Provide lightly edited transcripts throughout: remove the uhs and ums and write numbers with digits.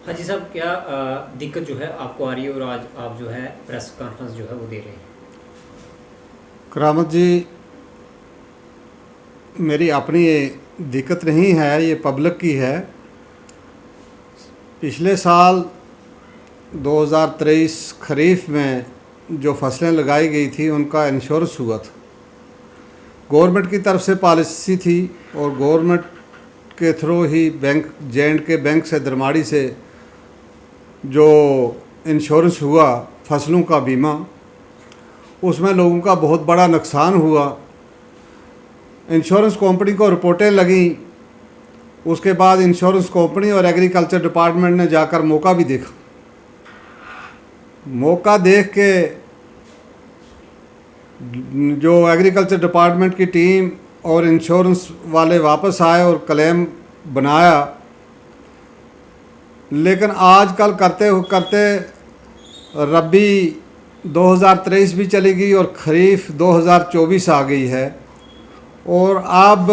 हाँ जी साहब, क्या दिक्कत जो है आपको आ रही है और आज आप जो है प्रेस कॉन्फ्रेंस जो है वो दे रहे हैं? करामत जी, मेरी अपनी ये दिक्कत नहीं है, ये पब्लिक की है। पिछले साल 2023 खरीफ में जो फसलें लगाई गई थी उनका इंश्योरेंस हुआ था। गवर्नमेंट की तरफ से पॉलिसी थी और गवर्नमेंट के थ्रू ही बैंक J&K बैंक से दरमाड़ी से जो इंश्योरेंस हुआ फसलों का बीमा, उसमें लोगों का बहुत बड़ा नुकसान हुआ। इंश्योरेंस कंपनी को रिपोर्टें लगी। उसके बाद इंश्योरेंस कंपनी और एग्रीकल्चर डिपार्टमेंट ने जाकर मौका भी देखा। मौका देख के जो एग्रीकल्चर डिपार्टमेंट की टीम और इंश्योरेंस वाले वापस आए और क्लेम बनाया। लेकिन आजकल करते करते रबी 2023 भी चली गई और ख़रीफ 2024 आ गई है। और अब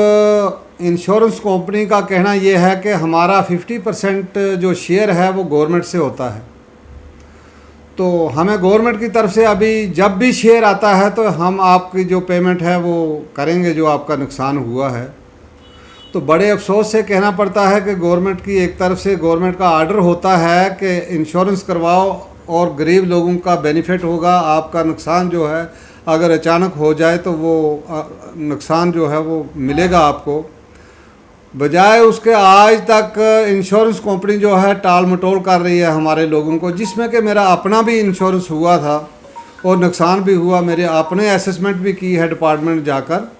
इंश्योरेंस कंपनी का कहना यह है कि हमारा 50% जो शेयर है वो गवर्नमेंट से होता है। तो हमें गवर्नमेंट की तरफ से अभी जब भी शेयर आता है तो हम आपकी जो पेमेंट है वो करेंगे, जो आपका नुकसान हुआ है। तो बड़े अफसोस से कहना पड़ता है कि गवर्नमेंट की एक तरफ से गवर्नमेंट का आर्डर होता है कि इंश्योरेंस करवाओ और गरीब लोगों का बेनिफिट होगा। आपका नुकसान जो है अगर अचानक हो जाए तो वो नुकसान जो है वो मिलेगा आपको। बजाय उसके आज तक इंश्योरेंस कंपनी जो है टाल मटोल कर रही है हमारे लोगों को, जिसमें कि मेरा अपना भी इंश्योरेंस हुआ था और नुकसान भी हुआ। मेरे अपने असेसमेंट भी की है डिपार्टमेंट जाकर,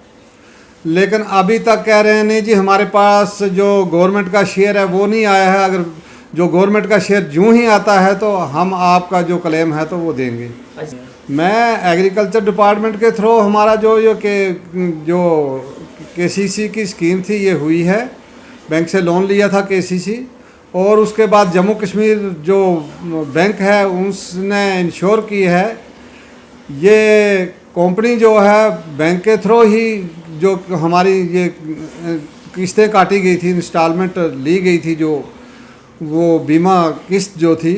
लेकिन अभी तक कह रहे हैं नहीं जी हमारे पास जो गवर्नमेंट का शेयर है वो नहीं आया है। अगर जो गवर्नमेंट का शेयर यूँ ही आता है तो हम आपका जो क्लेम है तो वो देंगे। मैं एग्रीकल्चर डिपार्टमेंट के थ्रू हमारा जो KCC की स्कीम थी ये हुई है। बैंक से लोन लिया था KCC, और उसके बाद जम्मू कश्मीर जो बैंक है उसने इंश्योर की है। ये कंपनी जो है बैंक के थ्रू ही जो हमारी ये किस्तें काटी गई थी, इंस्टॉलमेंट ली गई थी, जो वो बीमा किस्त जो थी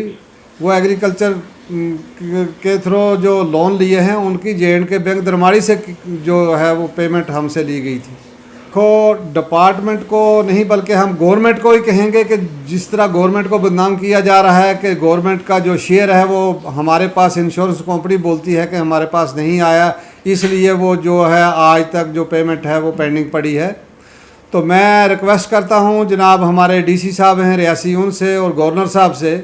वो एग्रीकल्चर के थ्रू जो लोन लिए हैं उनकी J&K बैंक दरमाड़ी से जो है वो पेमेंट हमसे ली गई थी। को डिपार्टमेंट को नहीं बल्कि हम गवर्नमेंट को ही कहेंगे कि जिस तरह गवर्नमेंट को बदनाम किया जा रहा है कि गवर्नमेंट का जो शेयर है वो हमारे पास इंश्योरेंस कंपनी बोलती है कि हमारे पास नहीं आया, इसलिए वो जो है आज तक जो पेमेंट है वो पेंडिंग पड़ी है। तो मैं रिक्वेस्ट करता हूँ जनाब हमारे DC साहब हैं रियासी, उनसे और गवर्नर साहब से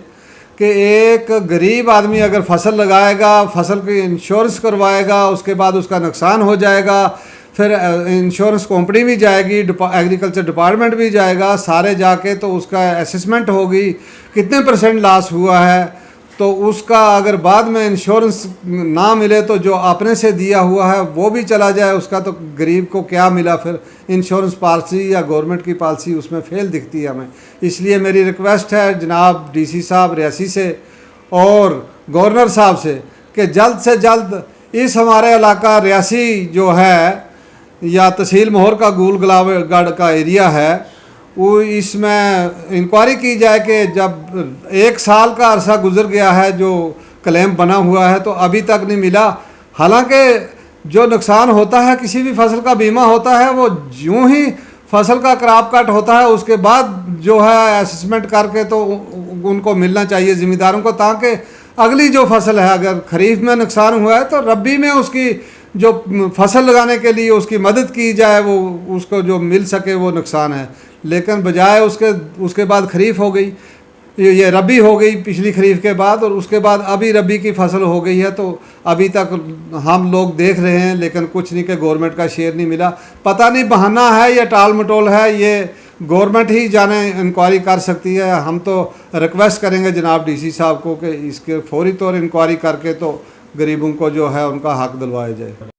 कि एक गरीब आदमी अगर फसल लगाएगा, फसल की इंश्योरेंस करवाएगा, उसके बाद उसका नुकसान हो जाएगा, फिर इंश्योरेंस कंपनी भी जाएगी, एग्रीकल्चर डिपार्टमेंट भी जाएगा, सारे जाके तो उसका असेसमेंट होगी कितने % लॉस हुआ है। तो उसका अगर बाद में इंश्योरेंस ना मिले तो जो अपने से दिया हुआ है वो भी चला जाए, उसका तो गरीब को क्या मिला। फिर इंश्योरेंस पॉलिसी या गवर्नमेंट की पॉलिसी उसमें फेल दिखती है हमें। इसलिए मेरी रिक्वेस्ट है जनाब DC साहब रियासी से और गवर्नर साहब से कि जल्द से जल्द इस हमारे इलाका रियासी जो है या तहसील मोहर का गूल गुलाबगढ़ का एरिया है वो इसमें इंक्वायरी की जाए कि जब 1 साल का अरसा गुजर गया है जो क्लेम बना हुआ है तो अभी तक नहीं मिला। हालांकि जो नुकसान होता है किसी भी फसल का बीमा होता है वो यूँ ही फसल का क्रॉप कट होता है उसके बाद जो है असेसमेंट करके तो उनको मिलना चाहिए ज़िम्मेदारों को, ताकि अगली जो फसल है अगर खरीफ में नुकसान हुआ है तो रबी में उसकी जो फसल लगाने के लिए उसकी मदद की जाए, वो उसको जो मिल सके वो नुकसान है। लेकिन बजाय उसके बाद खरीफ हो गई, ये रबी हो गई पिछली खरीफ के बाद, और उसके बाद अभी रबी की फसल हो गई है। तो अभी तक हम लोग देख रहे हैं लेकिन कुछ नहीं कि गवर्नमेंट का शेयर नहीं मिला। पता नहीं बहाना है या टाल मटोल है, ये गवर्नमेंट ही जाने इंक्वायरी कर सकती है। हम तो रिक्वेस्ट करेंगे जनाब DC साहब को कि इसके फौरी तौर इंक्वायरी करके तो गरीबों को जो है उनका हक दिलवाया जाए।